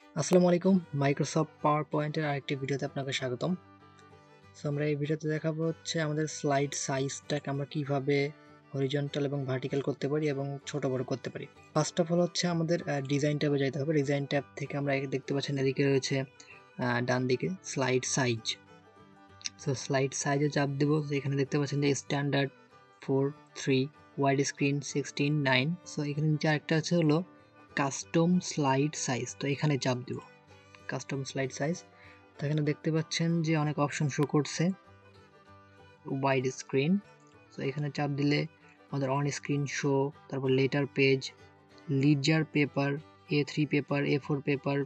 আসসালামু আলাইকুম। Microsoft PowerPoint এর আরেকটি ভিডিওতে আপনাকে স্বাগতম। আমরা এই ভিডিওতে দেখাবো হচ্ছে আমাদের স্লাইড সাইজটাকে আমরা কিভাবে হরিজন্টাল এবং ভার্টিক্যাল করতে পারি এবং ছোট বড় করতে পারি। ফার্স্ট অফ অল হচ্ছে আমাদের ডিজাইন ট্যাবে যাইতে হবে। ডিজাইন ট্যাব থেকে আমরা দেখতে পাচ্ছেন এদিকে রয়েছে ডান দিকে স্লাইড সাইজ। সো স্লাইড সাইজে চাপ দেব। এখানে দেখতে পাচ্ছেন যে স্ট্যান্ডার্ড 4, 3, ওয়াইড স্ক্রিন 16, 9। সো এখানে নিচে আরেকটা আছে হলো কাস্টম স্লাইড সাইজ। তো এখানে চাপ দেব। Custom slide size. তো এখানে দেখতে পাচ্ছেন যে অনেক অপশন শো করছে। ওয়াইড স্ক্রিন, তো এখানে চাপ দিলে আমাদের অন স্ক্রিন শো, তারপর letter page, ledger paper, A3 paper, A4 paper,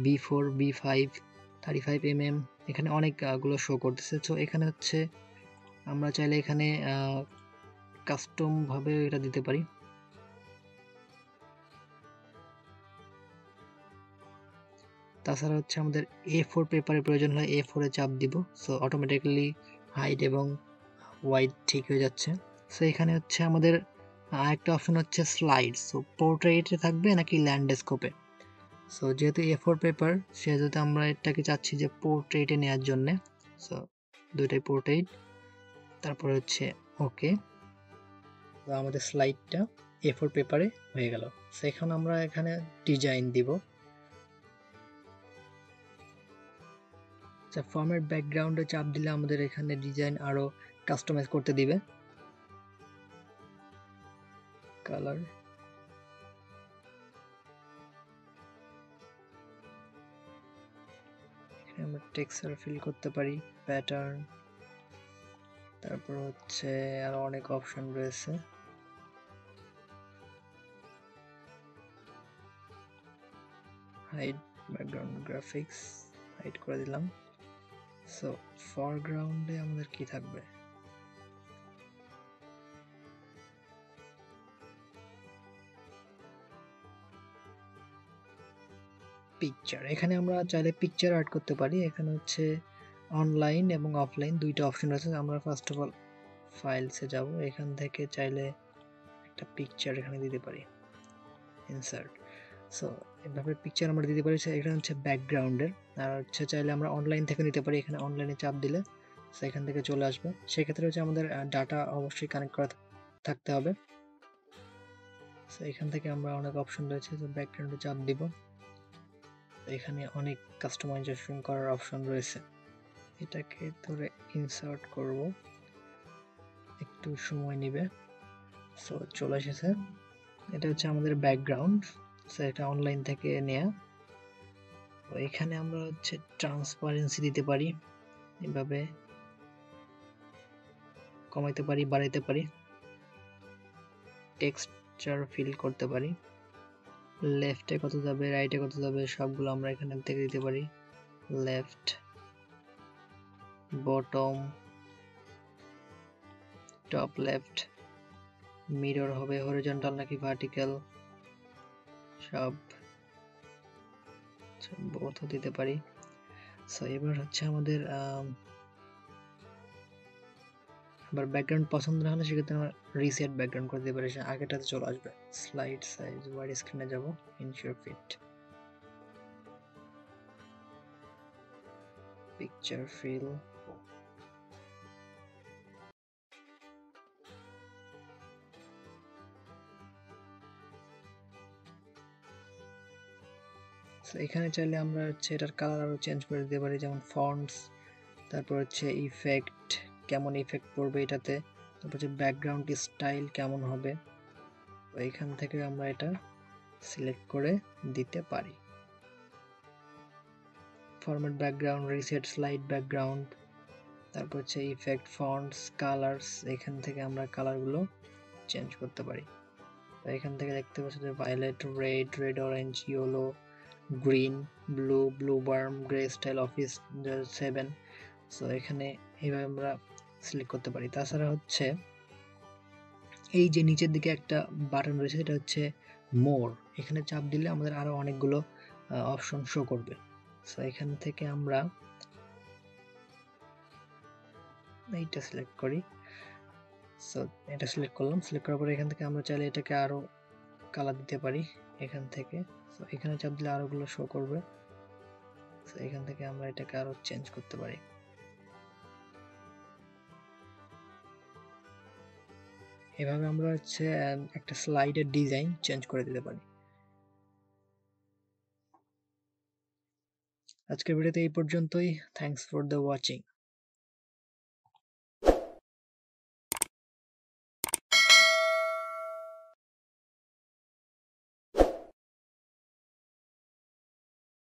B4, B5, 35 mm, এখানে অনেকগুলো শো করতেছে। তো এখানে হচ্ছে আমরা চাইলে এখানে কাস্টম ভাবে এটা দিতে পারি। তাছাড়া হচ্ছে আমাদের A4 পেপারের প্রয়োজন হয়, A4 এ চাপ দিব। সো অটোমেটিক্যালি হাইট এবং ওয়াইড ঠিক হয়ে যাচ্ছে। সো এখানে হচ্ছে আমাদের আরেকটা অপশন হচ্ছে স্লাইড। সো পোর্ট্রেটে থাকবে নাকি ল্যান্ডস্কেপে। সো যেহেতু A4 পেপার সেহেতু আমরা এটাকে চাচ্ছি যে পোর্ট্রেটে নেওয়ার জন্য। সো দুইটাই পোর্ট্রেট, তারপর হচ্ছে ওকে। তো আমাদের স্লাইডটা A4 পেপারে হয়ে গেল। সো এখন আমরা এখানে ডিজাইন দিব। আচ্ছা, ফরম্যাট ব্যাকগ্রাউন্ডে চাপ দিলে আমাদের এখানে ডিজাইন আরো কাস্টমাইজ করতে দিবে। কালার, এখানে আমরা টেক্সচার ফিল করতে পারি, প্যাটার্ন, তারপর হচ্ছে আরো অনেক অপশন রয়েছে। হাইড ব্যাকগ্রাউন্ড গ্রাফিক্স হাইড করে দিলাম। সো ফরগ্রাউন্ডে আমাদের কি থাকবে, পিকচার। এখানে আমরা চাইলে পিকচার অ্যাড করতে পারি। এখানে হচ্ছে অনলাইন এবং অফলাইন দুইটা অপশন আছে। আমরা ফার্স্ট অফ অল ফাইলসে যাব, এখান থেকে চাইলে একটা পিকচার এখানে দিতে পারি, ইনসার্ট। সো এভাবে পিকচার আমরা দিতে পারি। এখানে হচ্ছে ব্যাকগ্রাউন্ডের, আর হচ্ছে চাইলে আমরা অনলাইন থেকে নিতে পারি। এখানে অনলাইনে চাপ দিলে সেখান থেকে চলে আসবে। সেক্ষেত্রে হচ্ছে আমাদের ডাটা অবশ্যই কানেক্ট করা থাকতে হবে। সো এখান থেকে আমরা অনেক অপশন রয়েছে। তো ব্যাকগ্রাউন্ডে চাপ দিব, এখানে অনেক কাস্টমাইজেশন করার অপশন রয়েছে। এটাকে ধরে ইনসার্ট করব, একটু সময় নেবে। সো চলে এসেছে। এটা হচ্ছে আমাদের ব্যাকগ্রাউন্ড। সো এটা অনলাইন থেকে নেয়া। তো এখানে আমরা হচ্ছে ট্রান্সপারেন্সি দিতে পারি, এভাবে কমাইতে পারি, বাড়াইতে পারি, টেক্সচার ফিল করতে পারি, লেফটে কত যাবে, রাইটে কত যাবে, সবগুলো আমরা এখান থেকে দিতে পারি। Left, bottom, top left, mirror হবে হরিজন্টাল নাকি ভার্টিক্যাল, সব বোথ দিতে পারি। সো এবার হচ্ছে আমাদের আবার ব্যাকগ্রাউন্ড পছন্দ না হলে সেক্ষেত্রে আমরা রিসেট ব্যাকগ্রাউন্ড করে দিতে পারি, আগেটাতে চলে আসবে। স্লাইড সাইজ, ওয়াইড স্ক্রিনে যাব, ইনশিওর ফিট, পিকচার ফিল, এখানে চাইলে আমরা হচ্ছে এটার কালার আরো চেঞ্জ করে দিতে পারি, যেমন ফন্টস, তারপর হচ্ছে ইফেক্ট, কেমন ইফেক্ট পড়বে এটাতে, তারপর হচ্ছে ব্যাকগ্রাউন্ড স্টাইল কেমন হবে। তো এখান থেকে আমরা এটা সিলেক্ট করে দিতে পারি। Format background, reset slide background, তারপর হচ্ছে ইফেক্ট, ফন্টস, কালার্স, এখান থেকে আমরা কালারগুলো চেঞ্জ করতে পারি। তো এখান থেকে দেখতে পাচ্ছি যে violet, red, red orange, yellow, green, blue, blue বার্ম, গ্রে স্টাইল, অফিস 7। সো এখানে এইভাবে আমরা সিলেক্ট করতে পারি। তাছাড়া হচ্ছে এই যে নিচের দিকে একটা বাটন রয়েছে, এটা হচ্ছে মোর। এখানে চাপ দিলে আমাদের আরো অনেকগুলো অপশন শো করবে। সো এখান থেকে আমরা এইটা সিলেক্ট করি। সো এটা সিলেক্ট করলাম। সিলেক্ট করার পরে এখান থেকে আমরা চাইলে এটাকে আরো কালার দিতে পারি এখান থেকে। সো এখানে চাপ দিলে আরোগুলো শো করবে। সো এখান থেকে আমরা এটাকে আরো চেঞ্জ করতে পারি। এভাবে আমরা হচ্ছে একটা স্লাইডের ডিজাইন চেঞ্জ করে দিতে পারি। আজকের ভিডিওতে এই পর্যন্তই। Thanks for the watching.